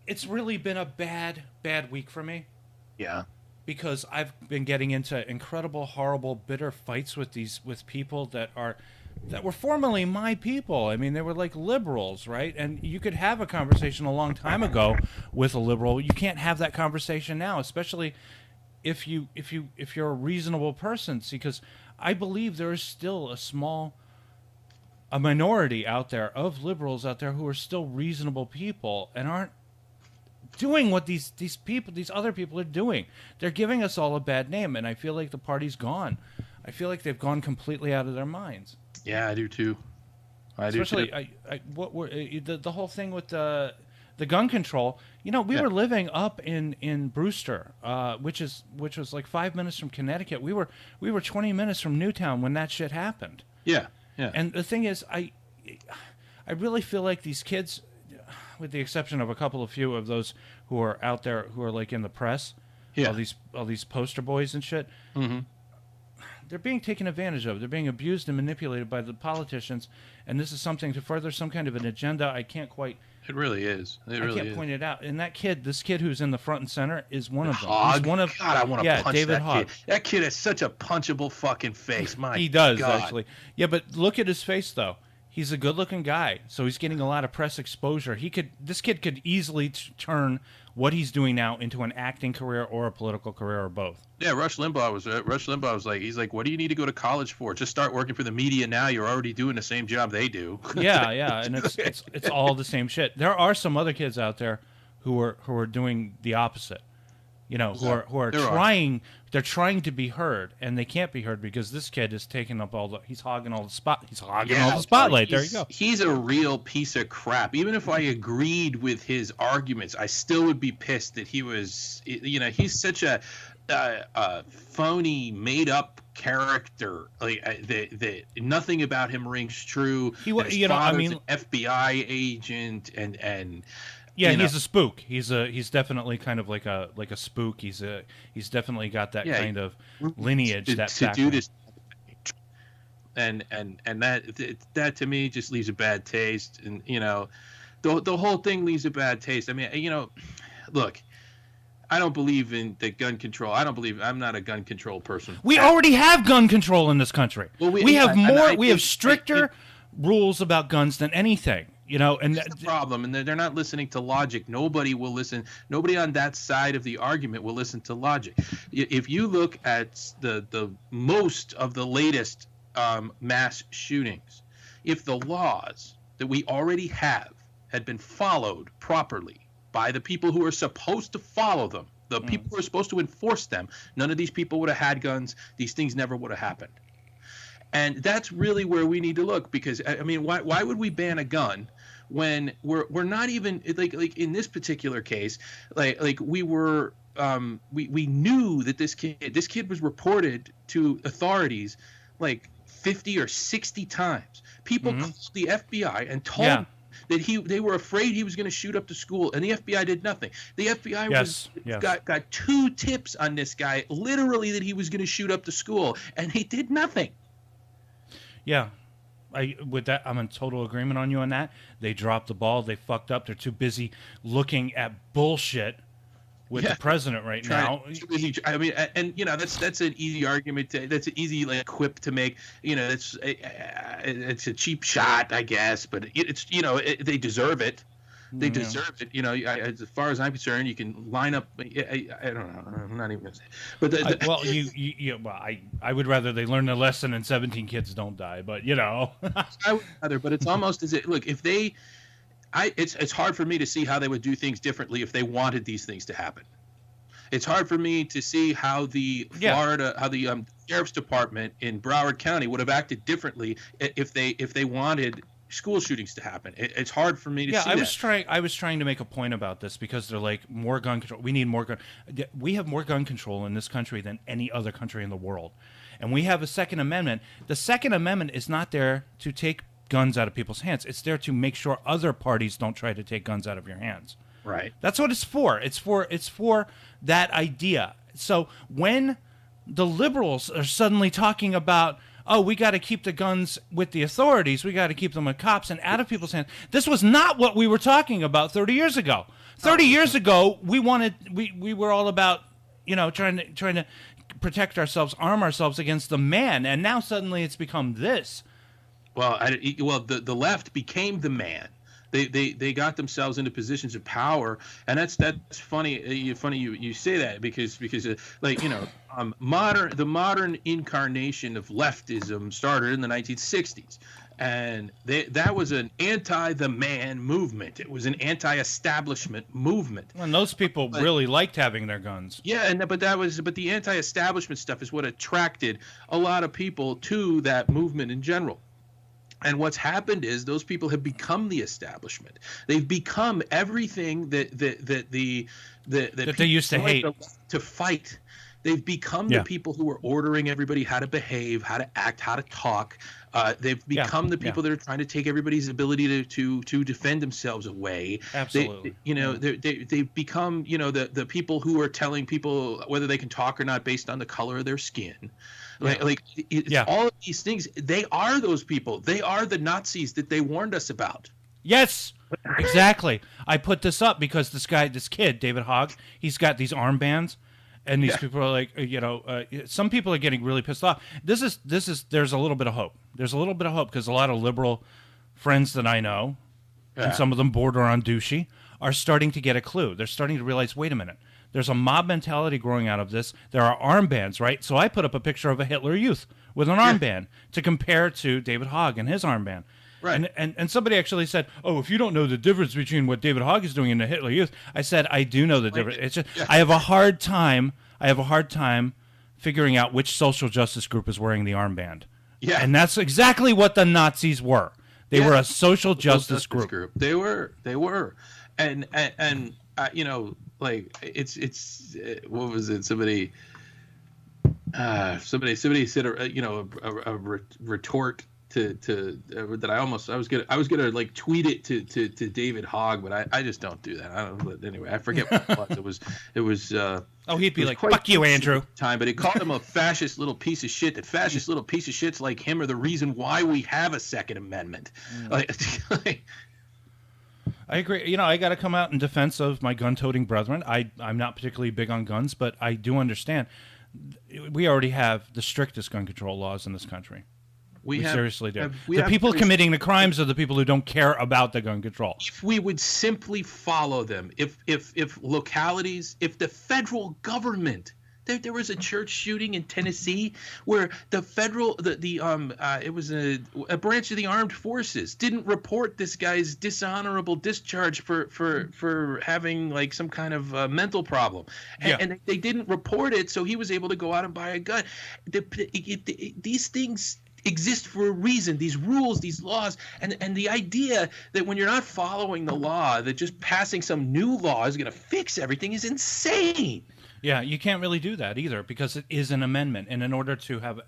it's really been a bad week for me Yeah. because I've been getting into incredible, horrible, bitter fights with people that were formerly my people. I mean, they were like liberals, right? And you could have a conversation a long time ago with a liberal. You can't have that conversation now, especially if you're a reasonable person, because I believe there is still a minority out there of liberals out there who are still reasonable people and aren't doing what these other people are doing. They're giving us all a bad name, and I feel like the party's gone. I feel like they've gone completely out of their minds. Yeah, I do too. Especially, what were the whole thing with the gun control? You know, we were living up in Brewster, which was like 5 minutes from Connecticut. We were 20 minutes from Newtown when that shit happened. Yeah, yeah. And the thing is, I really feel like these kids, with the exception of a few of those who are out there who are like in the press, Yeah. all these poster boys and shit. Mm-hmm. They're being taken advantage of. They're being abused and manipulated by the politicians, and this is something to further some kind of an agenda. I can't quite. It really is. It really I can't is. point it out. And this kid who's in the front and center is one of them. Hogg? He's one of God, I want to punch David that Hogg. kid. That kid has such a punchable fucking face. My He does God. actually. Yeah, but look at his face though. He's a good-looking guy, so he's getting a lot of press exposure. This kid could easily turn what he's doing now into an acting career or a political career or both. Yeah, Rush Limbaugh was like, he's like, what do you need to go to college for? Just start working for the media now. You're already doing the same job they do. Yeah, and it's all the same shit. There are some other kids out there who are doing the opposite. You know, who are trying. They're trying to be heard, and they can't be heard because this kid is taking up he's hogging all the spot. He's hogging all the spotlight. There you go. He's a real piece of crap. Even if I agreed with his arguments, I still would be pissed that he was. You know, he's such a phony, made-up character. Like that, nothing about him rings true. His father's an FBI agent, and. Yeah, he's a spook. He's definitely kind of like a spook. He's definitely got that kind of lineage to do this, and that to me just leaves a bad taste. And you know, the whole thing leaves a bad taste. I mean, you know, look, I don't believe in the gun control. I'm not a gun control person. We already have gun control in this country. Well, we have stricter rules about guns than anything. You know, and that's the problem, and they're not listening to logic. Nobody will listen. Nobody on that side of the argument will listen to logic. If you look at the most of the latest mass shootings, if the laws that we already have had been followed properly by the people who are supposed to follow them, the people who are supposed to enforce them, none of these people would have had guns. These things never would have happened. And that's really where we need to look, because I mean, why would we ban a gun when we're not even like in this particular case, like we were we knew that this kid was reported to authorities like 50 or 60 times. People called the FBI and told them that they were afraid he was going to shoot up the school, and the FBI did nothing. The FBI got 2 tips on this guy, literally, that he was going to shoot up the school, and he did nothing. Yeah, I'm in total agreement on you on that. They dropped the ball. They fucked up. They're too busy looking at bullshit with the president right now. I mean, and you know, that's an easy argument. That's an easy quip to make. You know, it's a cheap shot, I guess, but it's they deserve it. They deserve it. You know, as far as I'm concerned, you can line up. I don't know. I'm not even going to say. But I would rather they learn the lesson and 17 kids don't die. But you know, I would rather. But it's almost as if it's hard for me to see how they would do things differently if they wanted these things to happen. It's hard for me to see how the sheriff's department in Broward County would have acted differently if they wanted school shootings to happen. It's hard for me to see that. I was trying to make a point about this because they're like, more gun control. We need more gun. We have more gun control in this country than any other country in the world. And we have a Second Amendment. The Second Amendment is not there to take guns out of people's hands. It's there to make sure other parties don't try to take guns out of your hands. Right. That's what it's for. It's for that idea. So when the liberals are suddenly talking about, oh, we got to keep the guns with the authorities, we got to keep them with cops and out of people's hands. This was not what we were talking about 30 years ago. 30 years ago, we were all about, trying to protect ourselves, arm ourselves against the man, and now suddenly it's become this. Well, the left became the man. They got themselves into positions of power, and that's funny. Funny you say that because the modern incarnation of leftism started in the 1960s, and that was an the man movement. It was an anti-establishment movement. And those people really liked having their guns. Yeah, but the anti-establishment stuff is what attracted a lot of people to that movement in general. And what's happened is those people have become the establishment. They've become everything that they used to hate, to fight. They've become the people who are ordering everybody how to behave, how to act, how to talk. They've become the people that are trying to take everybody's ability to defend themselves away. Absolutely. They've become the people who are telling people whether they can talk or not based on the color of their skin. All of these things, they are those people. They are the Nazis that they warned us about. Yes, exactly. I put this up because this kid, David Hogg, he's got these armbands, and these people are like, some people are getting really pissed off. There's a little bit of hope. There's a little bit of hope because a lot of liberal friends that I know, and some of them border on douchey, are starting to get a clue. They're starting to realize, wait a minute. There's a mob mentality growing out of this. There are armbands, right? So I put up a picture of a Hitler Youth with an armband to compare to David Hogg and his armband. Right. And somebody actually said, oh, if you don't know the difference between what David Hogg is doing and the Hitler Youth, I said, I do know the difference. It's just, I have a hard time figuring out which social justice group is wearing the armband. Yeah. And that's exactly what the Nazis were. They were a social justice group. They were. And it's what was it? Somebody said a retort to that I was gonna like tweet it to David Hogg, but I just don't do that. I don't. But anyway, I forget what it was. It was. He'd be like, "Fuck you, Andrew." But he called him a fascist little piece of shit. That fascist little piece of shits like him are the reason why we have a Second Amendment. I agree. I got to come out in defense of my gun-toting brethren. I'm not particularly big on guns, but I do understand. We already have the strictest gun control laws in this country. We seriously do. The people committing the crimes are the people who don't care about the gun control. If we would simply follow them, if localities, if the federal government. There was a church shooting in Tennessee where the federal, it was a branch of the armed forces didn't report this guy's dishonorable discharge for having like some kind of mental problem, and they didn't report it, so he was able to go out and buy a gun. These things exist for a reason. These rules, these laws, and the idea that when you're not following the law, that just passing some new law is going to fix everything is insane. Yeah, you can't really do that either because it is an amendment, and in order to have,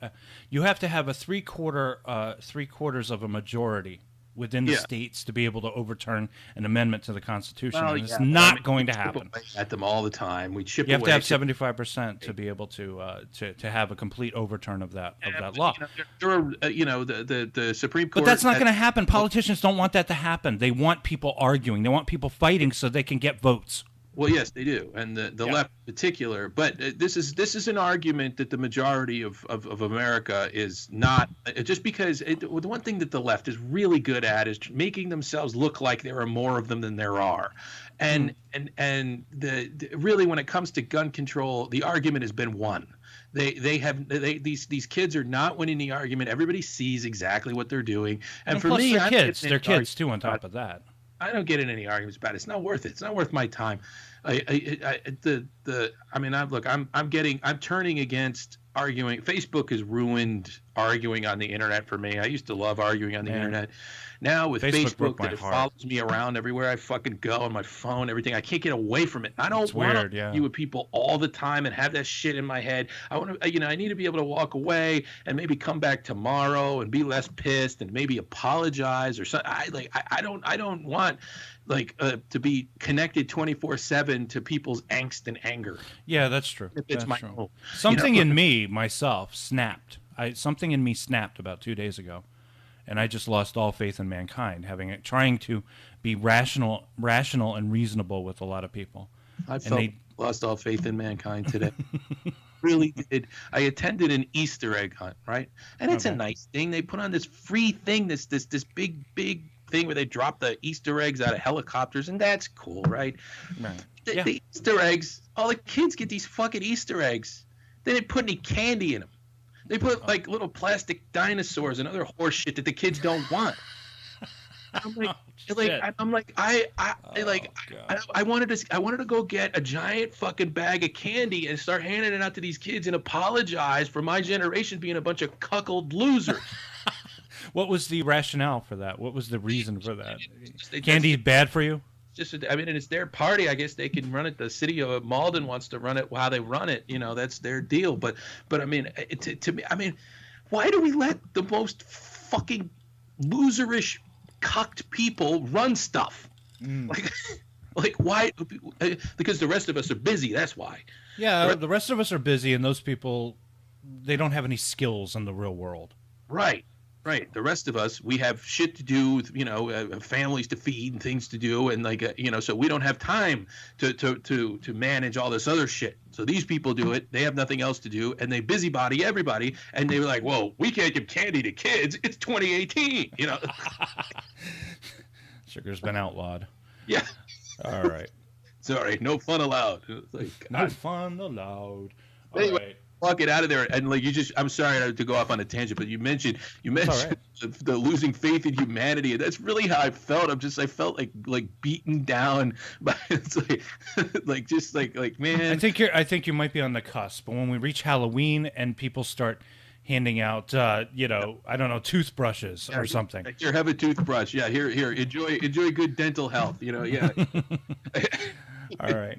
you have to have a three quarters of a majority within the states to be able to overturn an amendment to the Constitution. And it's not going to happen. At them all the time, we chip. You have to have 75% to be able to have a complete overturn of that law. The Supreme Court. But that's not going to happen. Politicians don't want that to happen. They want people arguing. They want people fighting so they can get votes. Well, yes, they do, and the left in particular. But this is an argument that the majority of America is not. Just because the one thing that the left is really good at is making themselves look like there are more of them than there are, and really when it comes to gun control, the argument has been won. These kids are not winning the argument. Everybody sees exactly what they're doing, and for me, they're kids too. On top of that. I don't get in any arguments about it. It's not worth it. It's not worth my time. I'm turning against arguing. Facebook has ruined arguing on the internet for me. I used to love arguing on the internet. Now with Facebook that it follows me around everywhere I fucking go on my phone, everything. I can't get away from it. I don't want to argue with people all the time and have that shit in my head. I want to, I need to be able to walk away and maybe come back tomorrow and be less pissed and maybe apologize or something. I don't want to be connected 24/7 to people's angst and anger. Yeah, that's true. It's my hope. Something in me, myself, snapped. Something in me snapped about 2 days ago. and I just lost all faith in mankind, trying to be rational and reasonable with a lot of people. Lost all faith in mankind today. Really did. I attended an Easter egg hunt, right? And it's a nice thing. They put on this free thing, this big thing where they drop the Easter eggs out of helicopters, and that's cool, right? Right. The Easter eggs, all the kids get these fucking Easter eggs. They didn't put any candy in them. They put like little plastic dinosaurs and other horse shit that the kids don't want. I'm like, I wanted to go get a giant fucking bag of candy and start handing it out to these kids and apologize for my generation being a bunch of cuckold losers. What was the rationale for that? What was the reason for that? Candy bad for you? It's their party. I guess they can run it. The city of Malden wants to run it while they run it. That's their deal. But I mean, to me, I mean, why do we let the most fucking loserish, cucked people run stuff? Like why? Because the rest of us are busy. That's why. Yeah, the rest of us are busy, and those people, they don't have any skills in the real world. Right. The rest of us, we have shit to do, families to feed and things to do, and so we don't have time to manage all this other shit. So these people do it. They have nothing else to do, and they busybody everybody. And they were like, "Whoa, we can't give candy to kids. It's 2018." Sugar's been outlawed. Yeah. All right. Sorry, no fun allowed. No fun allowed. All anyway. right. Walk it out of there, and I'm sorry to go off on a tangent, but you mentioned the losing faith in humanity, and that's really how I felt. I felt like beaten down, but it's like man. I think you might be on the cusp. But when we reach Halloween and people start handing out, I don't know, toothbrushes or something. Here, have a toothbrush. Yeah, here, enjoy good dental health. Yeah. All right.